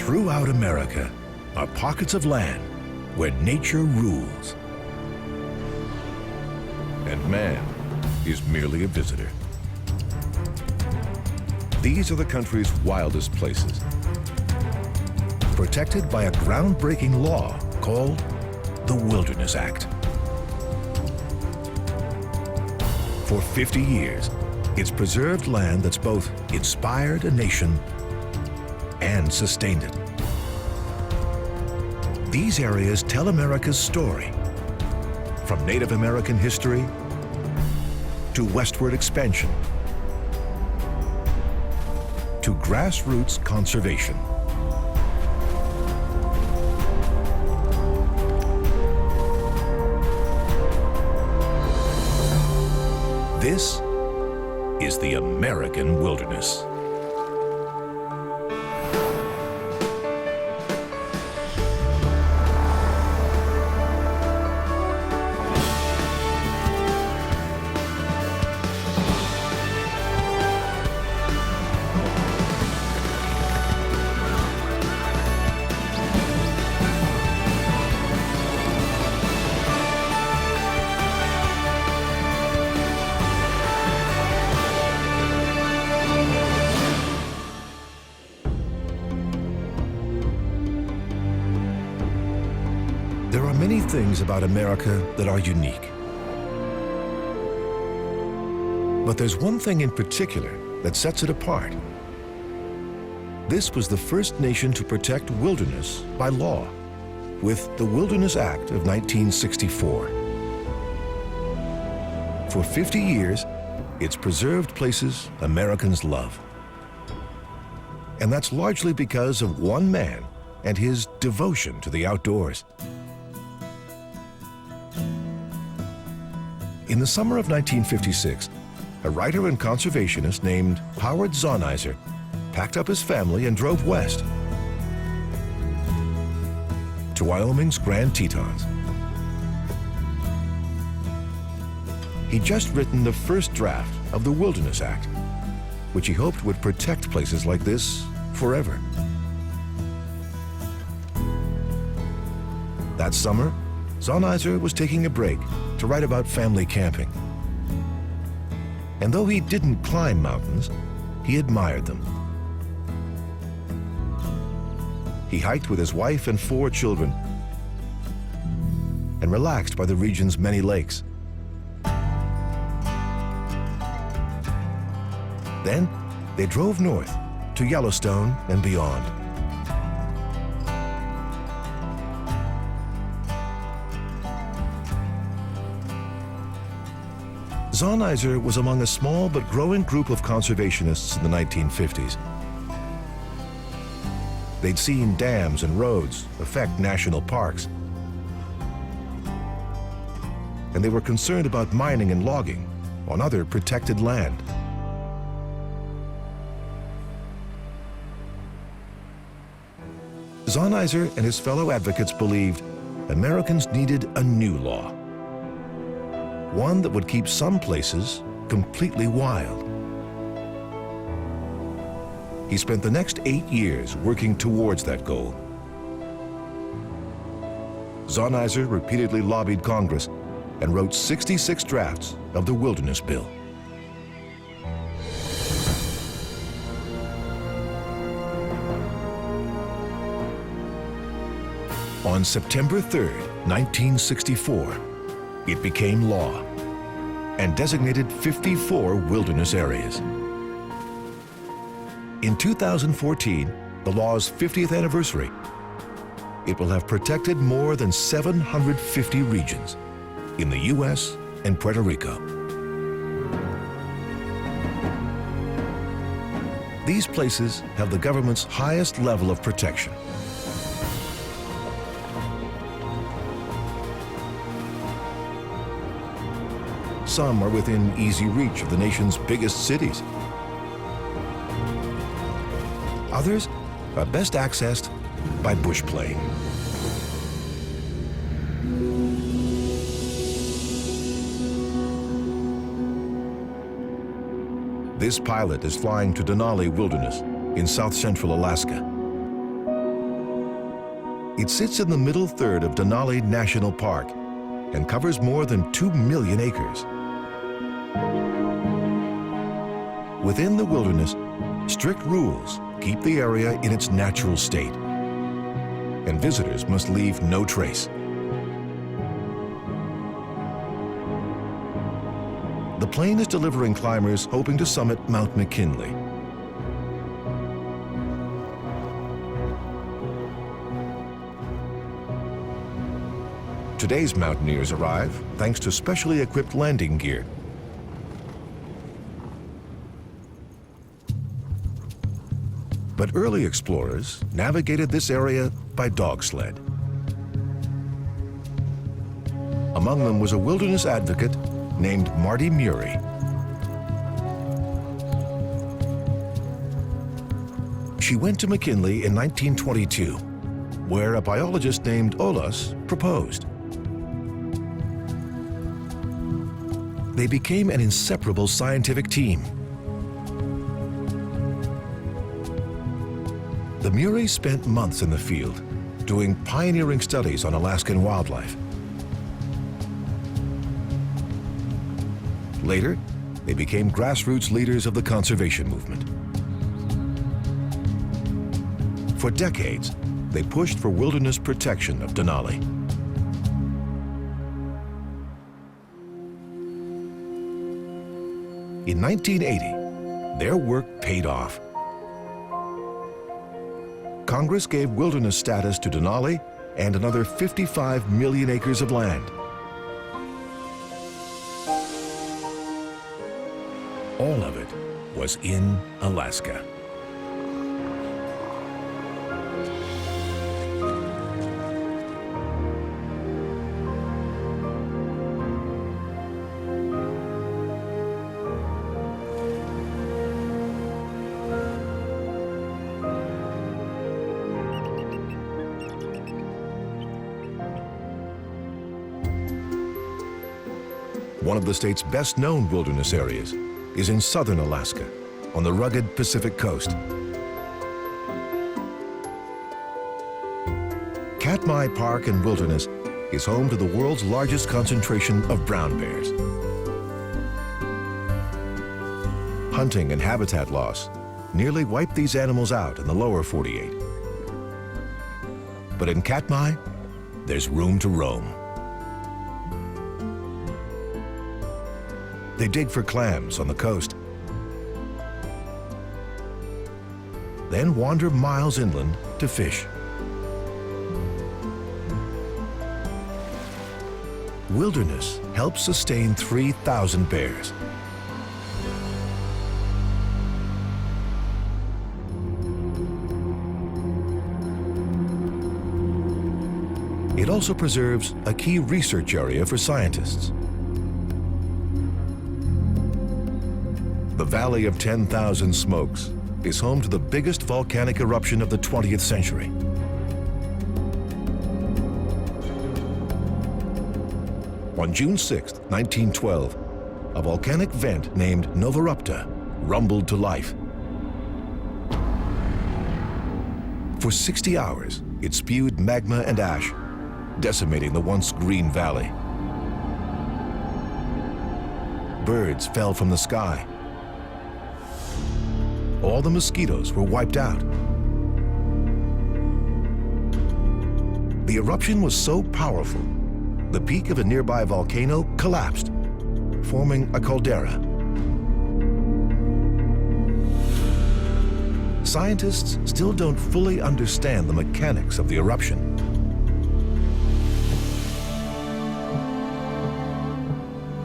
Throughout America are pockets of land where nature rules. And man is merely a visitor. These are the country's wildest places, protected by a groundbreaking law called the Wilderness Act. For 50 years, it's preserved land that's both inspired a nation and sustained it. These areas tell America's story, from Native American history to westward expansion to grassroots conservation. This is the American wilderness. There are many things about America that are unique. But there's one thing in particular that sets it apart. This was the first nation to protect wilderness by law, with the Wilderness Act of 1964. For 50 years, it's preserved places Americans love. And that's largely because of one man and his devotion to the outdoors. In the summer of 1956, a writer and conservationist named Howard Zahniser packed up his family and drove west to Wyoming's Grand Tetons. He'd just written the first draft of the Wilderness Act, which he hoped would protect places like this forever. That summer, Zahniser was taking a break to write about family camping. And though he didn't climb mountains, he admired them. He hiked with his wife and 4 children and relaxed by the region's many lakes. Then they drove north to Yellowstone and beyond. Zahniser was among a small but growing group of conservationists in the 1950s. They'd seen dams and roads affect national parks, and they were concerned about mining and logging on other protected land. Zahniser and his fellow advocates believed Americans needed a new law, one that would keep some places completely wild. He spent the next 8 years working towards that goal. Zahniser repeatedly lobbied Congress and wrote 66 drafts of the Wilderness Bill. On September 3rd, 1964, it became law and designated 54 wilderness areas. In 2014, the law's 50th anniversary, it will have protected more than 750 regions in the U.S. and Puerto Rico. These places have the government's highest level of protection. Some are within easy reach of the nation's biggest cities. Others are best accessed by bush plane. This pilot is flying to Denali Wilderness in south central Alaska. It sits in the middle third of Denali National Park and covers more than 2 million acres. Within the wilderness, strict rules keep the area in its natural state, and visitors must leave no trace. The plane is delivering climbers hoping to summit Mount McKinley. Today's mountaineers arrive thanks to specially equipped landing gear. But early explorers navigated this area by dog sled. Among them was a wilderness advocate named Marty Murie. She went to McKinley in 1922, where a biologist named Olaus proposed. They became an inseparable scientific team. The Muries spent months in the field, doing pioneering studies on Alaskan wildlife. Later, they became grassroots leaders of the conservation movement. For decades, they pushed for wilderness protection of Denali. In 1980, their work paid off. Congress gave wilderness status to Denali and another 55 million acres of land. All of it was in Alaska. One of the state's best-known wilderness areas is in southern Alaska, on the rugged Pacific coast. Katmai Park and Wilderness is home to the world's largest concentration of brown bears. Hunting and habitat loss nearly wiped these animals out in the lower 48. But in Katmai, there's room to roam. They dig for clams on the coast, then wander miles inland to fish. Wilderness helps sustain 3,000 bears. It also preserves a key research area for scientists. The Valley of 10,000 Smokes is home to the biggest volcanic eruption of the 20th century. On June 6, 1912, a volcanic vent named Novarupta rumbled to life. For 60 hours, it spewed magma and ash, decimating the once green valley. Birds fell from the sky. All the mosquitoes were wiped out. The eruption was so powerful, the peak of a nearby volcano collapsed, forming a caldera. Scientists still don't fully understand the mechanics of the eruption.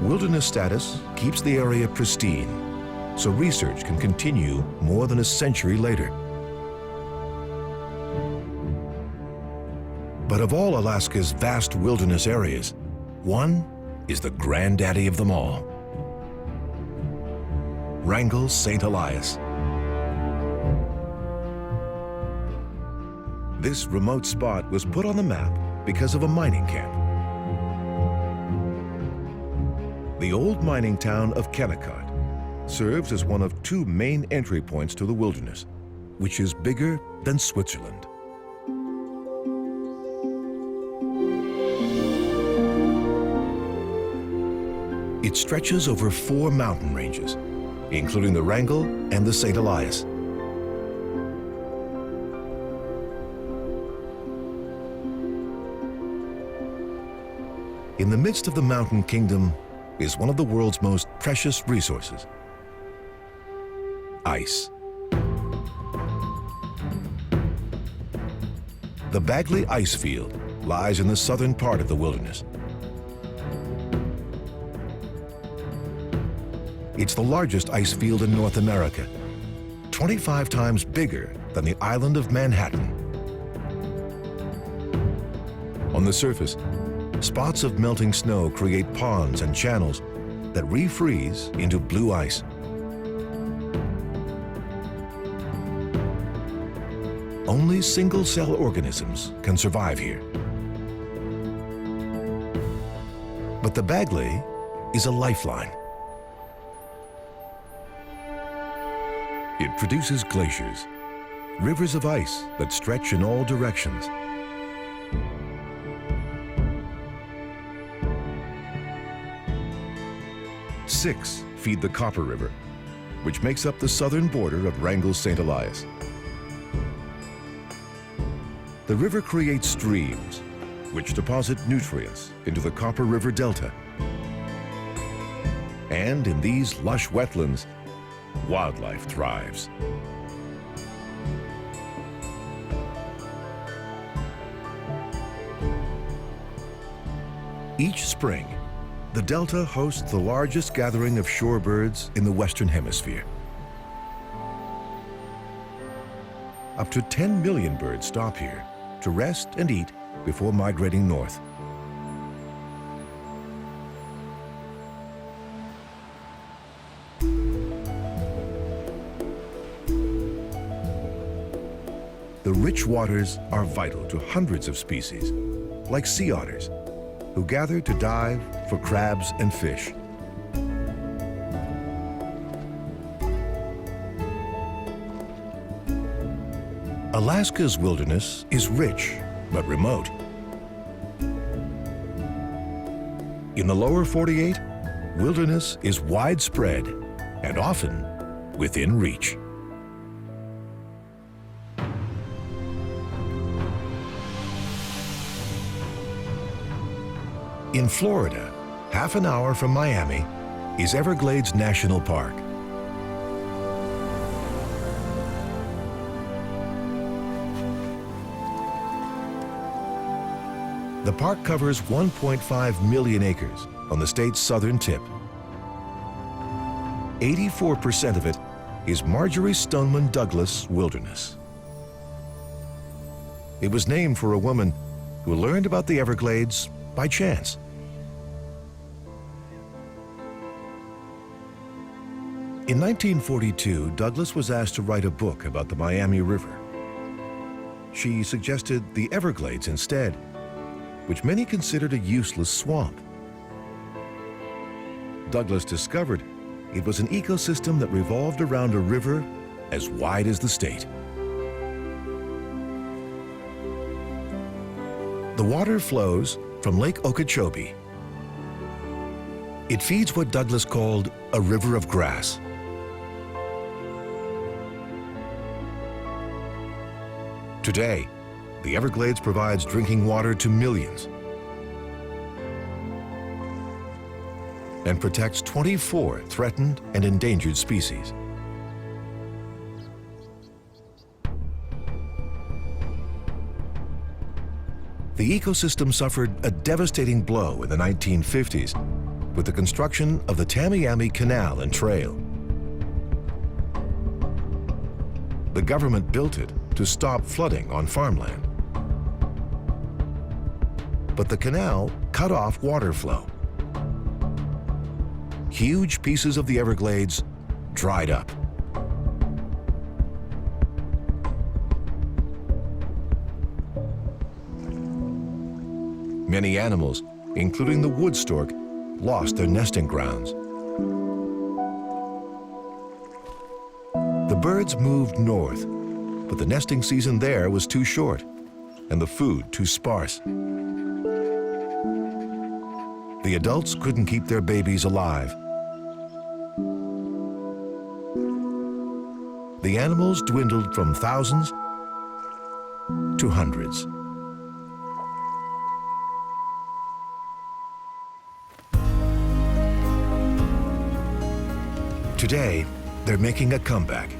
Wilderness status keeps the area pristine, so research can continue more than a century later. But of all Alaska's vast wilderness areas, one is the granddaddy of them all. Wrangell St. Elias. This remote spot was put on the map because of a mining camp. The old mining town of Kennecott serves as one of two main entry points to the wilderness, which is bigger than Switzerland. It stretches over 4 mountain ranges, including the Wrangell and the St. Elias. In the midst of the mountain kingdom is one of the world's most precious resources: ice. The Bagley Ice Field lies in the southern part of the wilderness. It's the largest ice field in North America, 25 times bigger than the island of Manhattan. On the surface, spots of melting snow create ponds and channels that refreeze into blue ice. Only single-cell organisms can survive here. But the Bagley is a lifeline. It produces glaciers, rivers of ice that stretch in all directions. Six feed the Copper River, which makes up the southern border of Wrangell-St. Elias. The river creates streams, which deposit nutrients into the Copper River Delta. And in these lush wetlands, wildlife thrives. Each spring, the Delta hosts the largest gathering of shorebirds in the Western Hemisphere. Up to 10 million birds stop here to rest and eat before migrating north. The rich waters are vital to hundreds of species, like sea otters, who gather to dive for crabs and fish. Alaska's wilderness is rich, but remote. In the lower 48, wilderness is widespread and often within reach. In Florida, half an hour from Miami, is Everglades National Park. The park covers 1.5 million acres on the state's southern tip. 84% of it is Marjory Stoneman Douglas wilderness. It was named for a woman who learned about the Everglades by chance. In 1942, Douglas was asked to write a book about the Miami River. She suggested the Everglades instead, which many considered a useless swamp. Douglas discovered it was an ecosystem that revolved around a river as wide as the state. The water flows from Lake Okeechobee. It feeds what Douglas called a river of grass. Today, the Everglades provides drinking water to millions and protects 24 threatened and endangered species. The ecosystem suffered a devastating blow in the 1950s with the construction of the Tamiami Canal and Trail. The government built it to stop flooding on farmland. But the canal cut off water flow. Huge pieces of the Everglades dried up. Many animals, including the wood stork, lost their nesting grounds. The birds moved north, but the nesting season there was too short and the food too sparse. the adults couldn't keep their babies alive. The animals dwindled from thousands to hundreds. Today, they're making a comeback,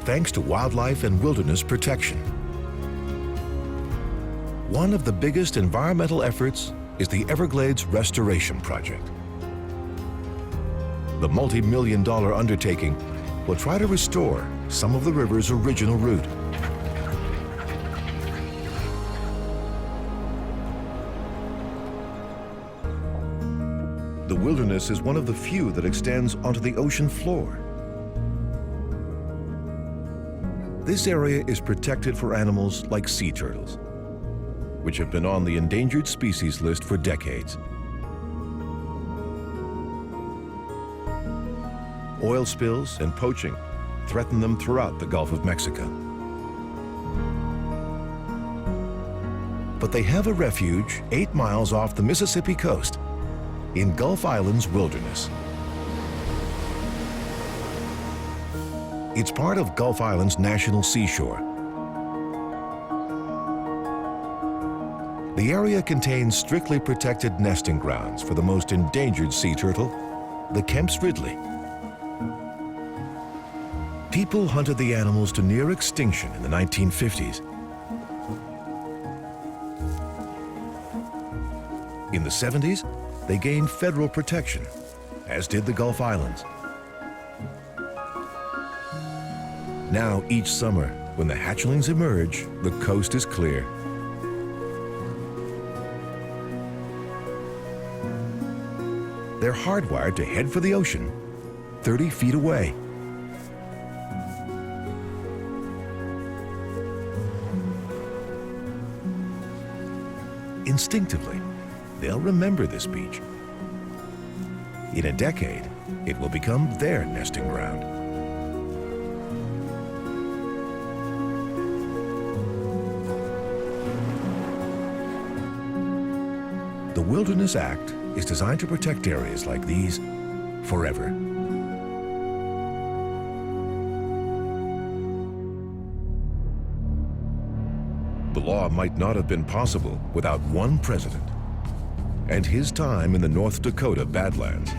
thanks to wildlife and wilderness protection. One of the biggest environmental efforts is the Everglades Restoration Project. The multi-million-dollar undertaking will try to restore some of the river's original route. The wilderness is one of the few that extends onto the ocean floor. This area is protected for animals like sea turtles, which have been on the endangered species list for decades. Oil spills and poaching threaten them throughout the Gulf of Mexico. But they have a refuge 8 miles off the Mississippi coast in Gulf Island's wilderness. It's part of Gulf Island's national seashore. The area contains strictly protected nesting grounds for the most endangered sea turtle, the Kemp's Ridley. People hunted the animals to near extinction in the 1950s. In the 70s, they gained federal protection, as did the Gulf Islands. Now, each summer, when the hatchlings emerge, the coast is clear. They're hardwired to head for the ocean, 30 feet away. Instinctively, they'll remember this beach. In a decade, it will become their nesting ground. The Wilderness Act is designed to protect areas like these forever. The law might not have been possible without one president and his time in the North Dakota Badlands.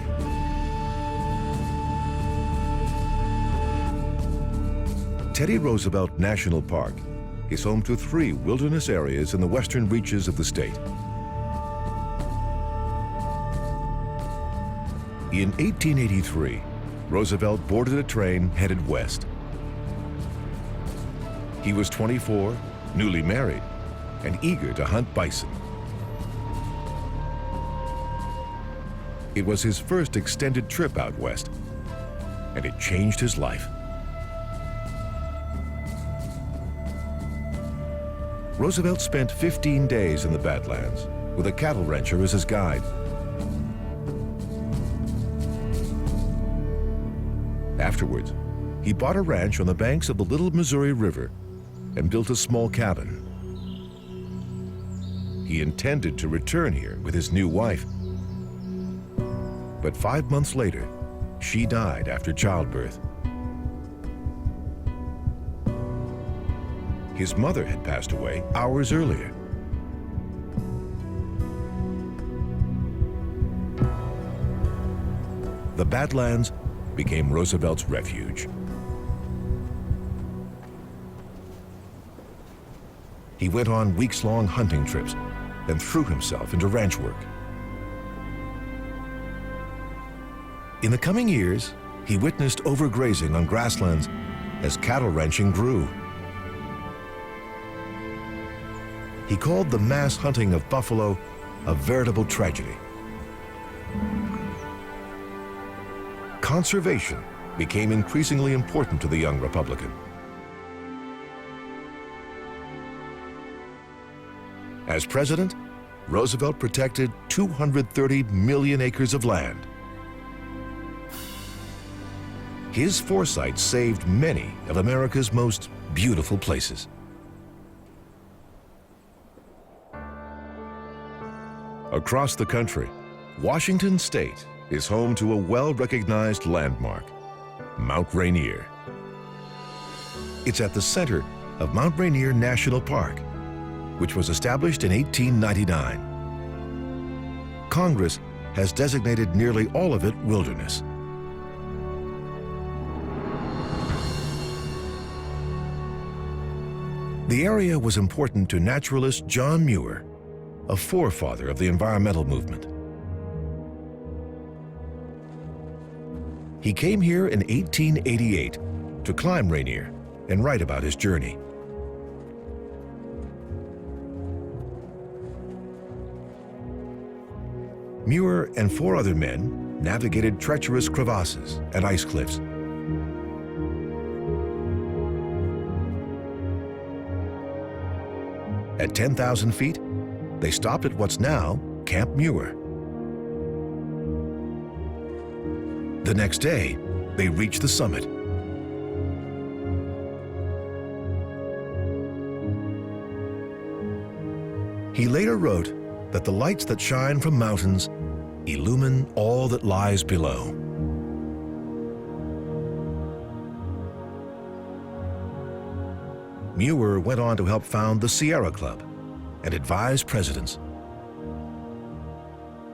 Teddy Roosevelt National Park is home to 3 wilderness areas in the western reaches of the state. In 1883, Roosevelt boarded a train headed west. He was 24, newly married, and eager to hunt bison. It was his first extended trip out west, and it changed his life. Roosevelt spent 15 days in the Badlands with a cattle rancher as his guide. Afterwards, he bought a ranch on the banks of the Little Missouri River and built a small cabin. He intended to return here with his new wife. But 5 months later, she died after childbirth. His mother had passed away hours earlier. The Badlands became Roosevelt's refuge. He went on weeks-long hunting trips and threw himself into ranch work. In the coming years, he witnessed overgrazing on grasslands as cattle ranching grew. He called the mass hunting of buffalo a veritable tragedy. Conservation became increasingly important to the young Republican. As president, Roosevelt protected 230 million acres of land. His foresight saved many of America's most beautiful places. Across the country, Washington State is home to a well-recognized landmark, Mount Rainier. It's at the center of Mount Rainier National Park, which was established in 1899. Congress has designated nearly all of it wilderness. The area was important to naturalist John Muir, a forefather of the environmental movement. He came here in 1888 to climb Rainier and write about his journey. Muir and 4 other men navigated treacherous crevasses and ice cliffs. At 10,000 feet, they stopped at what's now Camp Muir. The next day, they reached the summit. He later wrote that the lights that shine from mountains illumine all that lies below. Muir went on to help found the Sierra Club and advise presidents.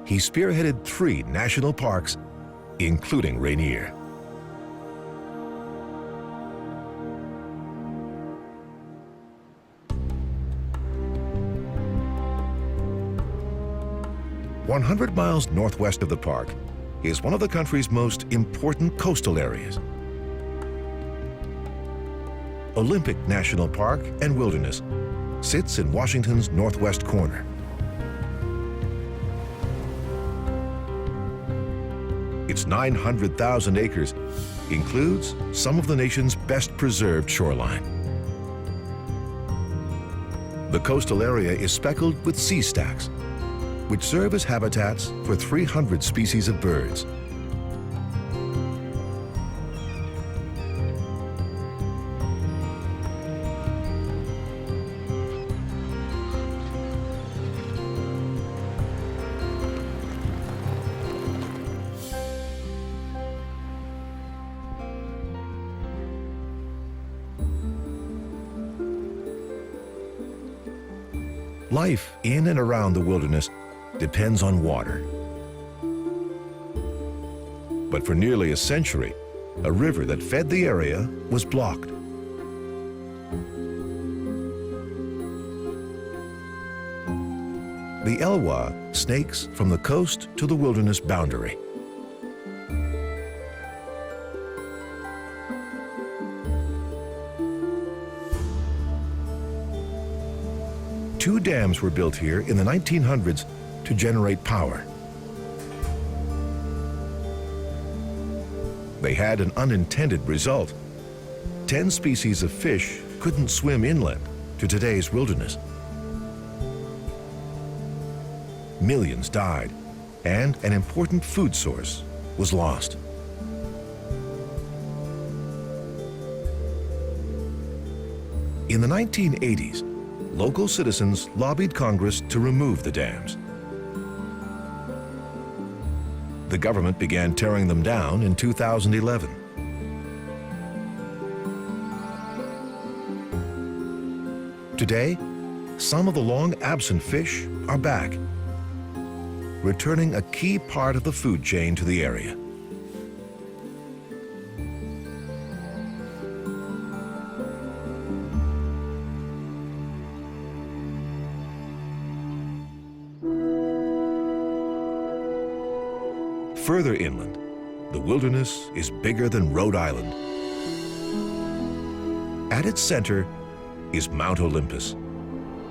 He spearheaded 3 national parks, including Rainier. "100 miles northwest of the park is one of the country's most important coastal areas. Olympic National Park and Wilderness sits in Washington's northwest corner. Its 900,000 acres includes some of the nation's best preserved shoreline. The coastal area is speckled with sea stacks, which serve as habitats for 300 species of birds. Life in and around the wilderness depends on water. But for nearly a century, a river that fed the area was blocked. The Elwha snakes from the coast to the wilderness boundary. Two dams were built here in the 1900s to generate power. They had an unintended result. 10 species of fish couldn't swim inland to today's wilderness. Millions died, and an important food source was lost. In the 1980s, local citizens lobbied Congress to remove the dams. The government began tearing them down in 2011. Today, some of the long-absent fish are back, returning a key part of the food chain to the area. Further inland, the wilderness is bigger than Rhode Island. At its center is Mount Olympus,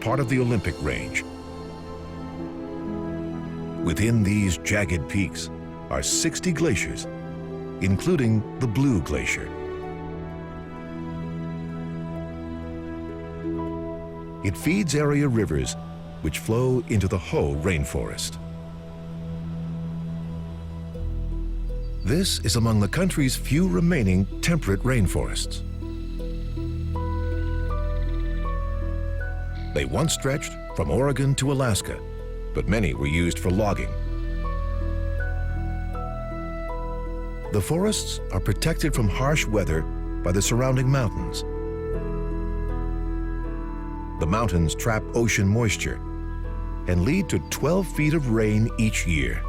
part of the Olympic Range. Within these jagged peaks are 60 glaciers, including the Blue Glacier. It feeds area rivers which flow into the Hoh rainforest. This is among the country's few remaining temperate rainforests. They once stretched from Oregon to Alaska, but many were used for logging. The forests are protected from harsh weather by the surrounding mountains. The mountains trap ocean moisture and lead to 12 feet of rain each year.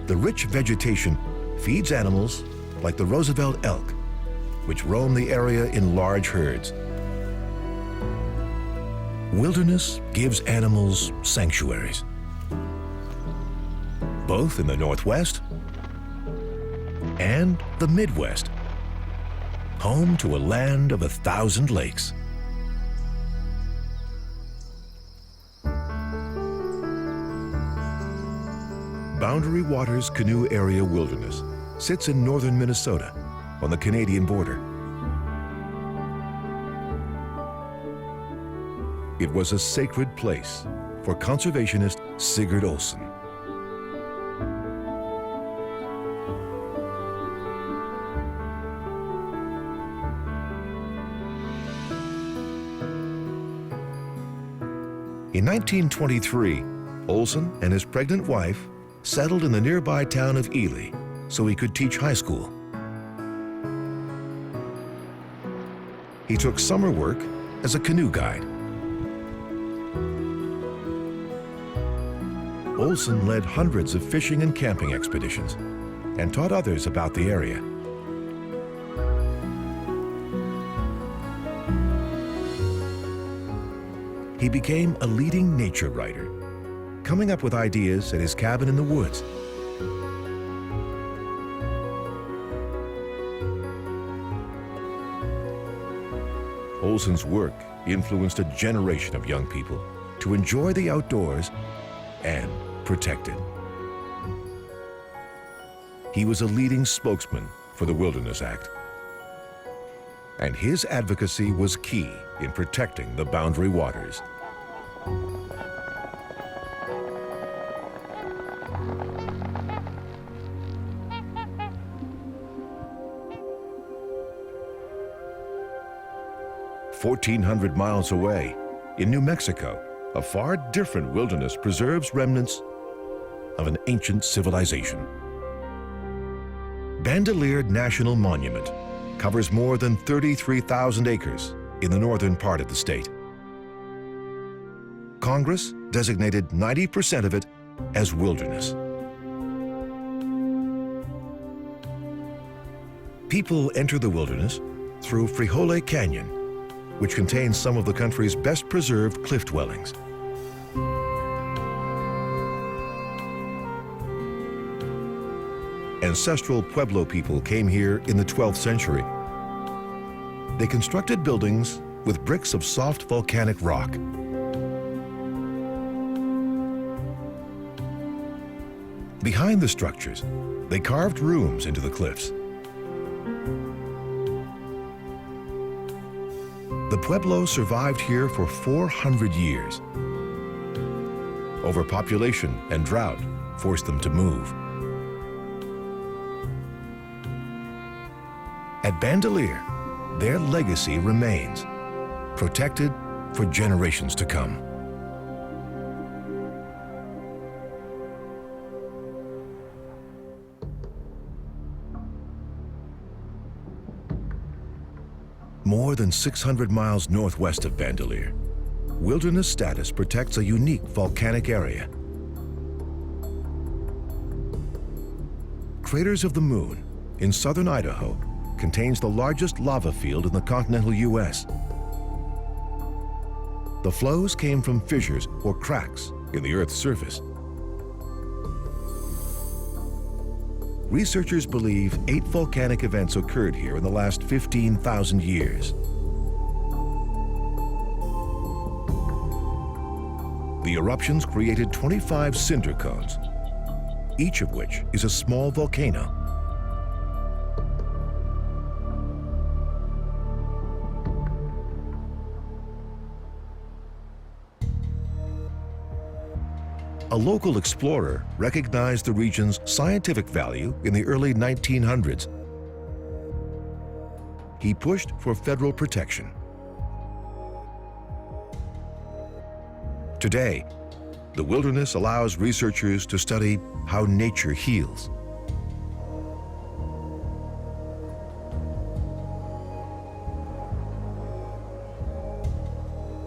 The rich vegetation feeds animals like the Roosevelt elk, which roam the area in large herds. Wilderness gives animals sanctuaries, both in the Northwest and the Midwest, home to a land of 1,000 lakes. Boundary Waters Canoe Area Wilderness sits in northern Minnesota on the Canadian border. It was a sacred place for conservationist Sigurd Olsen. In 1923, Olsen and his pregnant wife settled in the nearby town of Ely so he could teach high school. He took summer work as a canoe guide. Olsen led hundreds of fishing and camping expeditions and taught others about the area. He became a leading nature writer, coming up with ideas at his cabin in the woods. Olsen's work influenced a generation of young people to enjoy the outdoors and protect it. He was a leading spokesman for the Wilderness Act, and his advocacy was key in protecting the Boundary Waters. "1,400 miles away, in New Mexico, a far different wilderness preserves remnants of an ancient civilization. Bandelier National Monument covers more than 33,000 acres in the northern part of the state. Congress designated 90% of it as wilderness. People enter the wilderness through Frijole Canyon, which contains some of the country's best preserved cliff dwellings. Ancestral Pueblo people came here in the 12th century. They constructed buildings with bricks of soft volcanic rock. Behind the structures, they carved rooms into the cliffs. The Pueblo survived here for 400 years. Overpopulation and drought forced them to move. At Bandelier, their legacy remains, protected for generations to come. More than 600 miles northwest of Bandelier, wilderness status protects a unique volcanic area. Craters of the Moon in southern Idaho contains the largest lava field in the continental U.S. The flows came from fissures or cracks in the Earth's surface. Researchers believe 8 volcanic events occurred here in the last 15,000 years. The eruptions created 25 cinder cones, each of which is a small volcano. A local explorer recognized the region's scientific value in the early 1900s. He pushed for federal protection. Today, The wilderness allows researchers to study how nature heals.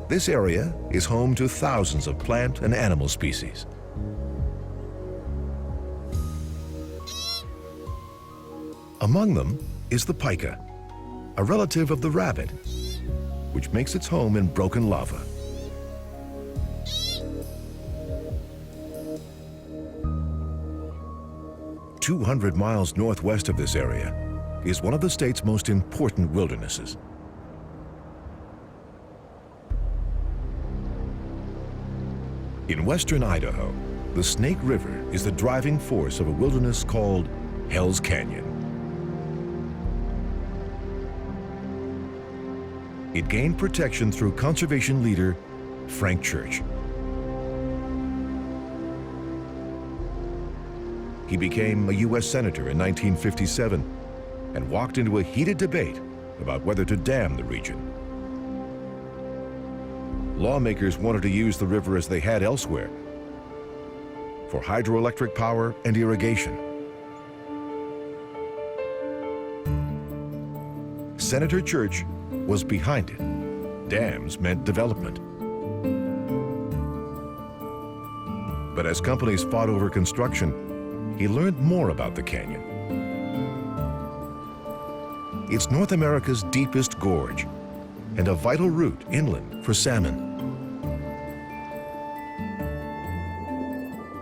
This area is home to thousands of plant and animal species. Among them is the pika, a relative of the rabbit, which makes its home in broken lava. "200 miles northwest of this area is one of the state's most important wildernesses. In western Idaho, the Snake River is the driving force of a wilderness called Hell's Canyon. It gained protection through conservation leader Frank Church. He became a U.S. Senator in 1957 and walked into a heated debate about whether to dam the region. Lawmakers wanted to use the river as they had elsewhere for hydroelectric power and irrigation. Senator Church was behind it. Dams meant development. But as companies fought over construction, he learned more about the canyon. It's North America's deepest gorge and a vital route inland for salmon.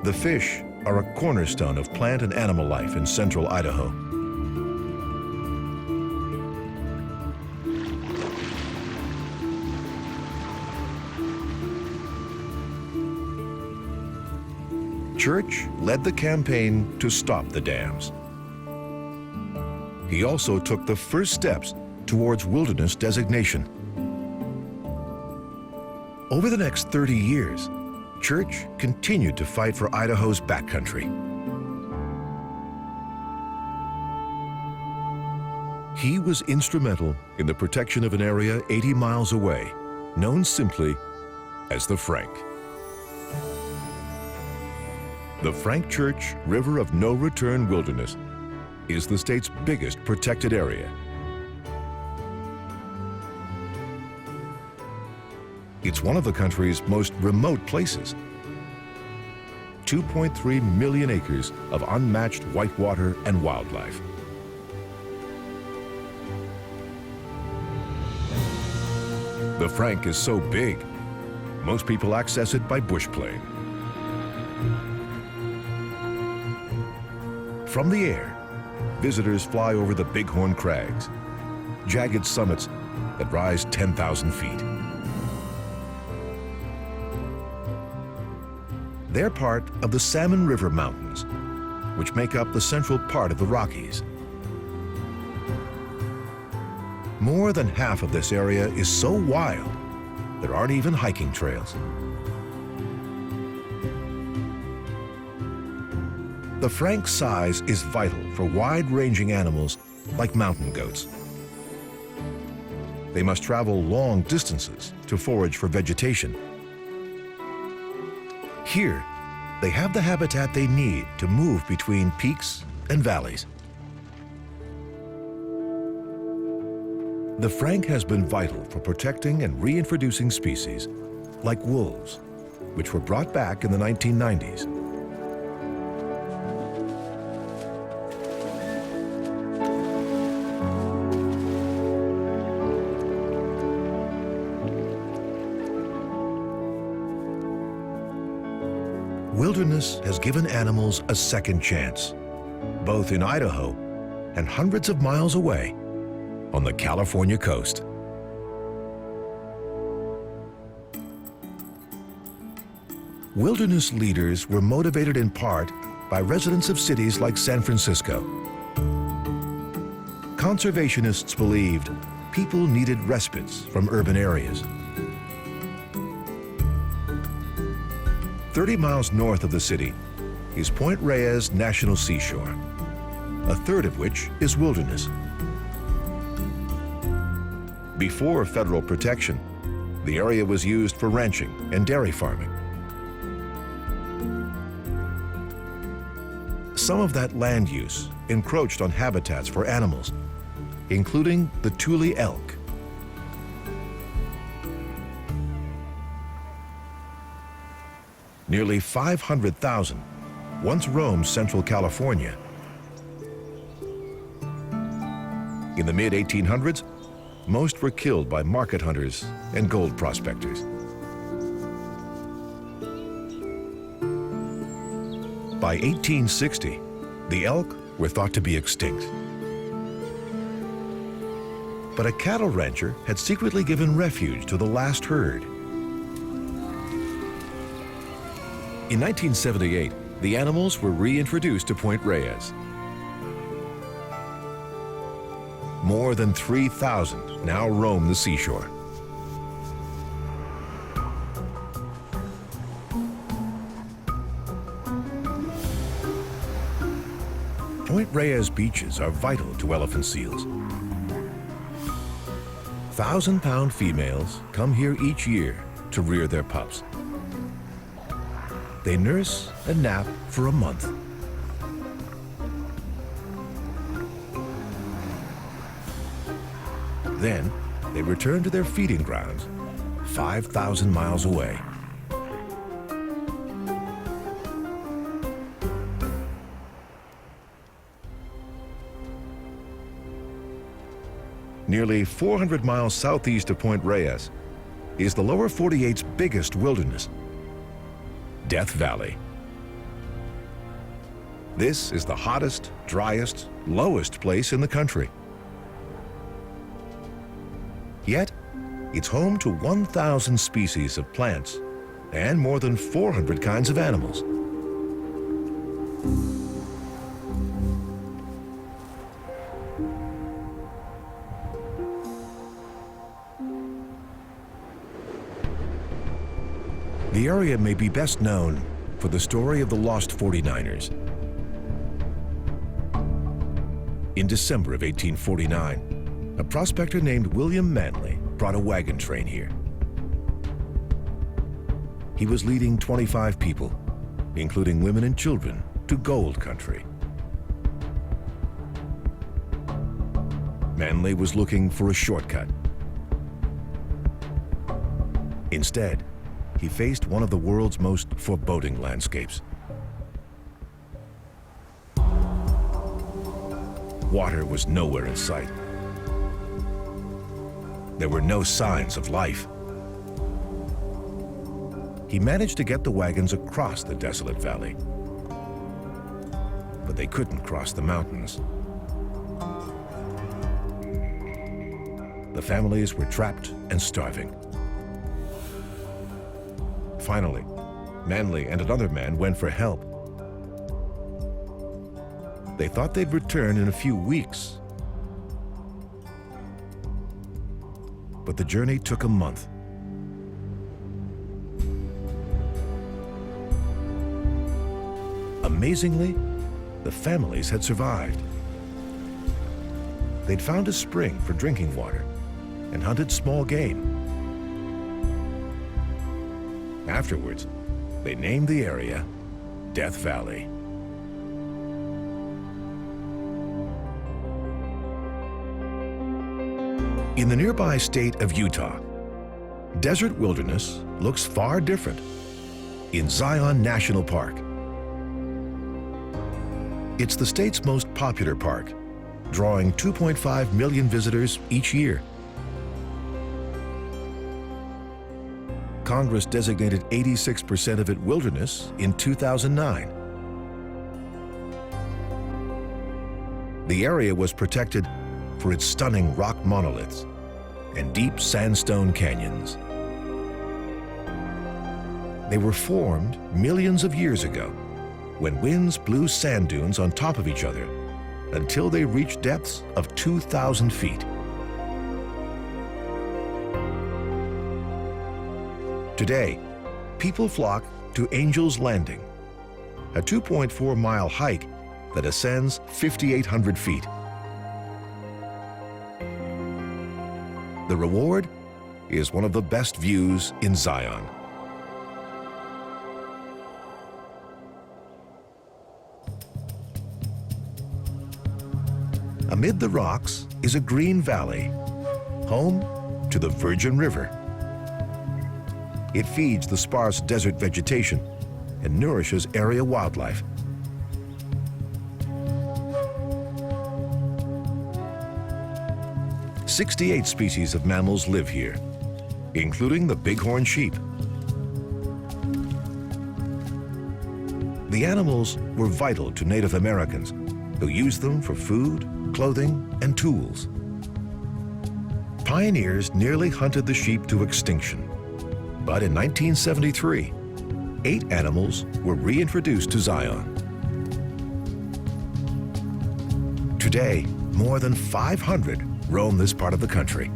The fish are a cornerstone of plant and animal life in central Idaho. Church led the campaign to stop the dams. He also took the first steps towards wilderness designation. Over the next 30 years, Church continued to fight for Idaho's backcountry. He was instrumental in the protection of an area 80 miles away, known simply as the Frank. The Frank Church River of No Return Wilderness is the state's biggest protected area. It's one of the country's most remote places. 2.3 million acres of unmatched whitewater and wildlife. The Frank is so big, most people access it by bush plane. From the air, visitors fly over the Bighorn Crags, jagged summits that rise 10,000 feet. They're part of the Salmon River Mountains, which make up the central part of the Rockies. More than half of this area is so wild, there aren't even hiking trails. The Frank's size is vital for wide-ranging animals like mountain goats. They must travel long distances to forage for vegetation. Here, they have the habitat they need to move between peaks and valleys. The Frank has been vital for protecting and reintroducing species like wolves, which were brought back in the 1990s. Wilderness has given animals a second chance, both in Idaho and hundreds of miles away on the California coast. Wilderness leaders were motivated in part by residents of cities like San Francisco. Conservationists believed people needed respites from urban areas. 30 miles north of the city is Point Reyes National Seashore, a third of which is wilderness. Before federal protection, the area was used for ranching and dairy farming. some of that land use encroached on habitats for animals, including the Thule elk. Nearly 500,000 once roamed central California. In the mid-1800s, most were killed by market hunters and gold prospectors. By 1860, the elk were thought to be extinct. But a cattle rancher had secretly given refuge to the last herd. In 1978, the animals were reintroduced to Point Reyes. More than 3,000 now roam the seashore. Point Reyes beaches are vital to elephant seals. 1,000-pound females come here each year to rear their pups. They nurse and nap for a month. Then, they return to their feeding grounds 5,000 miles away. Nearly 400 miles southeast of Point Reyes is the lower 48's biggest wilderness, Death Valley. This is the hottest, driest, lowest place in the country. Yet, it's home to 1,000 species of plants and more than 400 kinds of animals. The area may be best known for the story of the lost 49ers. In December of 1849, a prospector named William Manley brought a wagon train here. He was leading 25 people, including women and children, to gold country. Manley was looking for a shortcut. Instead, he faced one of the world's most foreboding landscapes. Water was nowhere in sight. There were no signs of life. He managed to get the wagons across the desolate valley, but they couldn't cross the mountains. The families were trapped and starving. Finally, Manley and another man went for help. They thought they'd return in a few weeks. But the journey took a month. Amazingly, the families had survived. They'd found a spring for drinking water and hunted small game. Afterwards, they named the area Death Valley. In the nearby state of Utah, desert wilderness looks far different in Zion National Park. It's the state's most popular park, drawing 2.5 million visitors each year. Congress designated 86% of it wilderness in 2009. The area was protected for its stunning rock monoliths and deep sandstone canyons. They were formed millions of years ago when winds blew sand dunes on top of each other until they reached depths of 2,000 feet. Today, people flock to Angel's Landing, a 2.4-mile hike that ascends 5,800 feet. The reward is one of the best views in Zion. Amid the rocks is a green valley, home to the Virgin River. It feeds the sparse desert vegetation and nourishes area wildlife. "68 species of mammals live here, including the bighorn sheep. The animals were vital to Native Americans, who used them for food, clothing, and tools. Pioneers nearly hunted the sheep to extinction, but in 1973, 8 animals were reintroduced to Zion. Today, more than 500 roam this part of the country.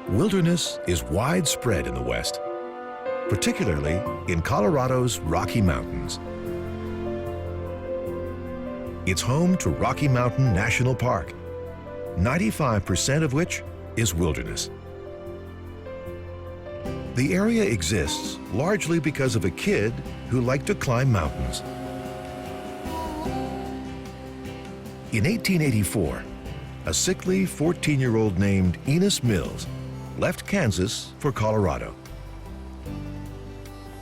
Wilderness is widespread in the West, particularly in Colorado's Rocky Mountains. It's home to Rocky Mountain National Park, 95% of which is wilderness. The area exists largely because of a kid who liked to climb mountains. In 1884, a sickly 14-year-old named Enos Mills left Kansas for Colorado.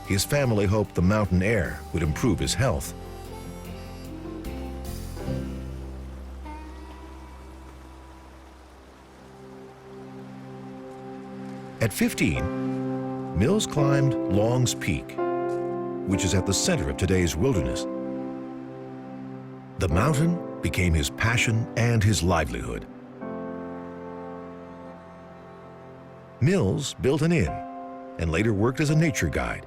His family hoped the mountain air would improve his health. At 15, Mills climbed Long's Peak, which is at the center of today's wilderness. The mountain became his passion and his livelihood. Mills built an inn and later worked as a nature guide.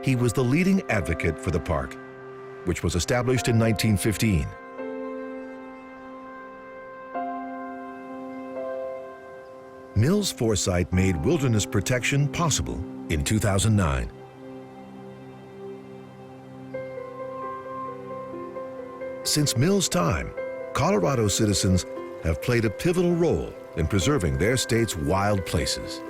He was the leading advocate for the park, which was established in 1915. Mills' foresight made wilderness protection possible in 2009. Since Mills' time, Colorado citizens have played a pivotal role in preserving their state's wild places.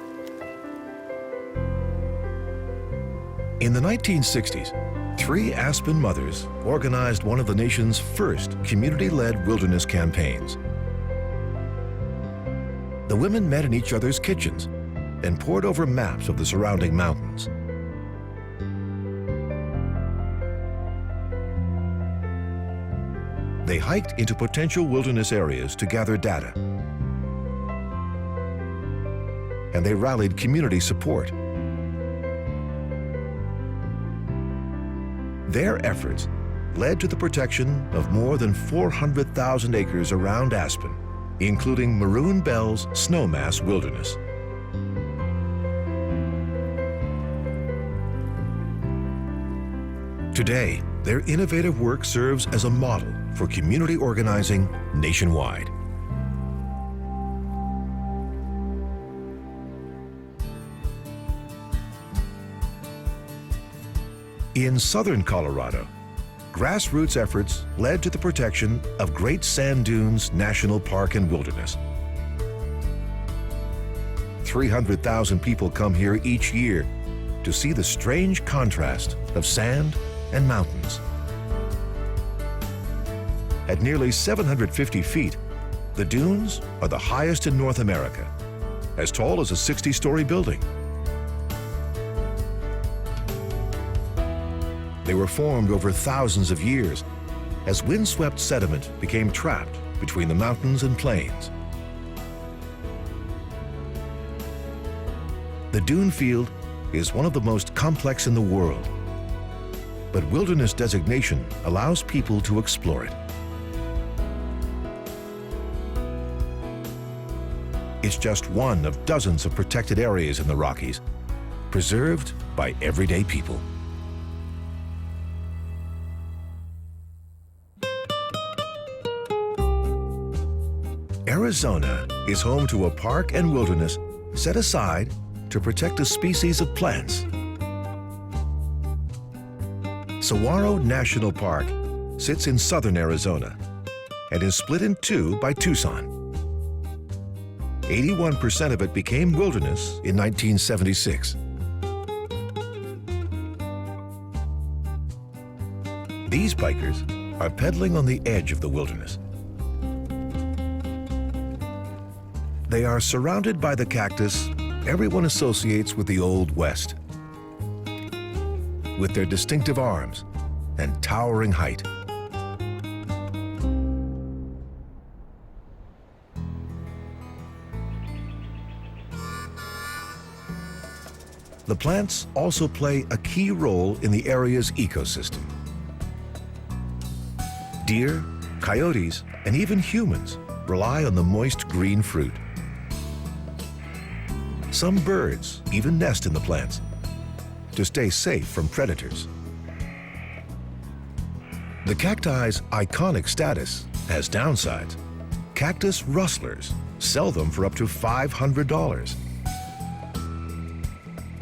In the 1960s, 3 Aspen mothers organized one of the nation's first community-led wilderness campaigns. The women met in each other's kitchens and pored over maps of the surrounding mountains. They hiked into potential wilderness areas to gather data. And they rallied community support. Their efforts led to the protection of more than 400,000 acres around Aspen, including Maroon Bell's Snowmass Wilderness. Today, their innovative work serves as a model for community organizing nationwide. In southern Colorado, grassroots efforts led to the protection of Great Sand Dunes National Park and Wilderness. 300,000 people come here each year to see the strange contrast of sand and mountains. At nearly 750 feet, the dunes are the highest in North America, as tall as a 60-story building. They were formed over thousands of years as windswept sediment became trapped between the mountains and plains. The dune field is one of the most complex in the world, but wilderness designation allows people to explore it. It's just one of dozens of protected areas in the Rockies, preserved by everyday people. Arizona is home to a park and wilderness set aside to protect a species of plants Saguaro National Park sits in southern Arizona and is split in two by Tucson. 81% of it became wilderness in 1976. These bikers are pedaling on the edge of the wilderness. They are surrounded by the cactus everyone associates with the Old West, with their distinctive arms and towering height. The plants also play a key role in the area's ecosystem. Deer, coyotes, and even humans rely on the moist green fruit. Some birds even nest in the plants to stay safe from predators. The cacti's iconic status has downsides. Cactus rustlers sell them for up to $500.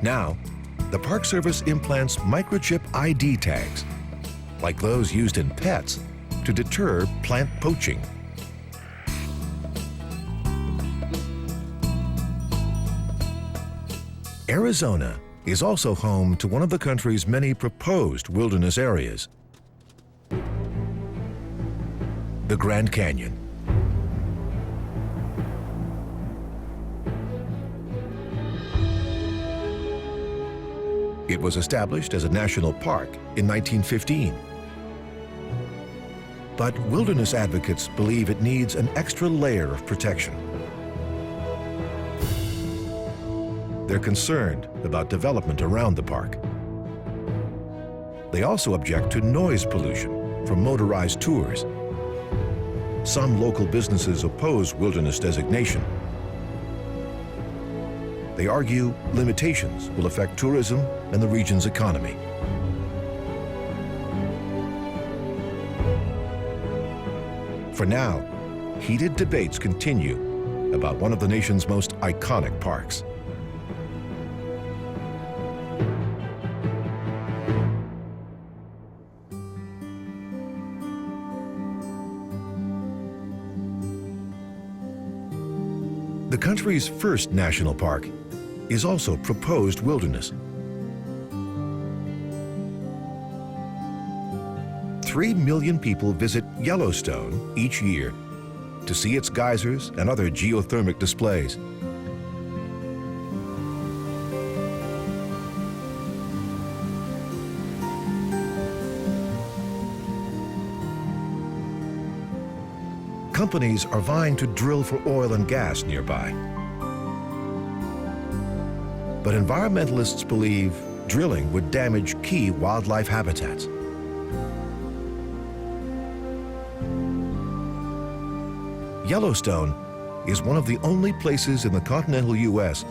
Now, the Park Service implants microchip ID tags, like those used in pets, to deter plant poaching. Arizona is also home to one of the country's many proposed wilderness areas, the Grand Canyon. It was established as a national park in 1915. But wilderness advocates believe it needs an extra layer of protection. They're concerned about development around the park. They also object to noise pollution from motorized tours. Some local businesses oppose wilderness designation. They argue limitations will affect tourism and the region's economy. For now, heated debates continue about one of the nation's most iconic parks. The country's first national park is also proposed wilderness. 3 million people visit Yellowstone each year to see its geysers and other geothermic displays. Companies are vying to drill for oil and gas nearby. But environmentalists believe drilling would damage key wildlife habitats. Yellowstone is one of the only places in the continental U.S.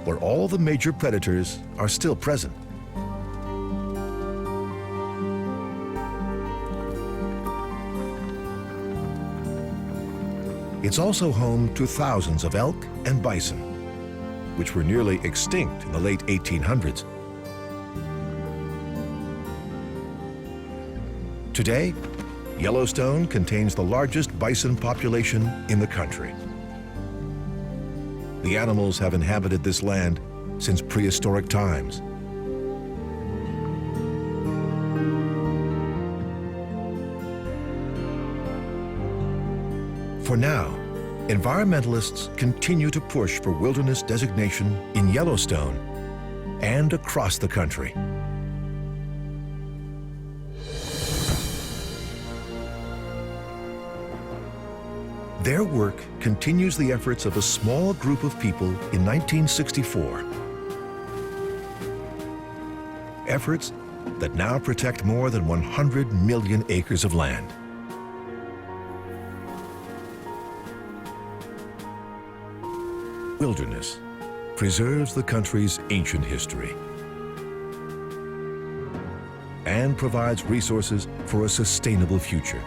where all the major predators are still present. It's also home to thousands of elk and bison, which were nearly extinct in the late 1800s. Today, Yellowstone contains the largest bison population in the country. The animals have inhabited this land since prehistoric times. For now, environmentalists continue to push for wilderness designation in Yellowstone and across the country. Their work continues the efforts of a small group of people in 1964. Efforts that now protect more than 100 million acres of land. Wilderness preserves the country's ancient history and provides resources for a sustainable future.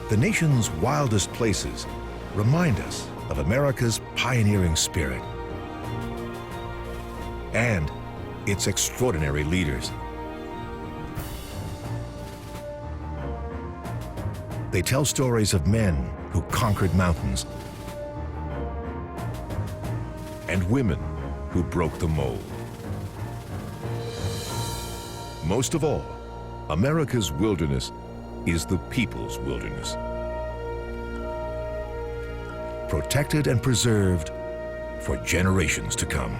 The nation's wildest places remind us of America's pioneering spirit and its extraordinary leaders. They tell stories of men who conquered mountains and women who broke the mold. Most of all, America's wilderness is the people's wilderness. Protected and preserved for generations to come.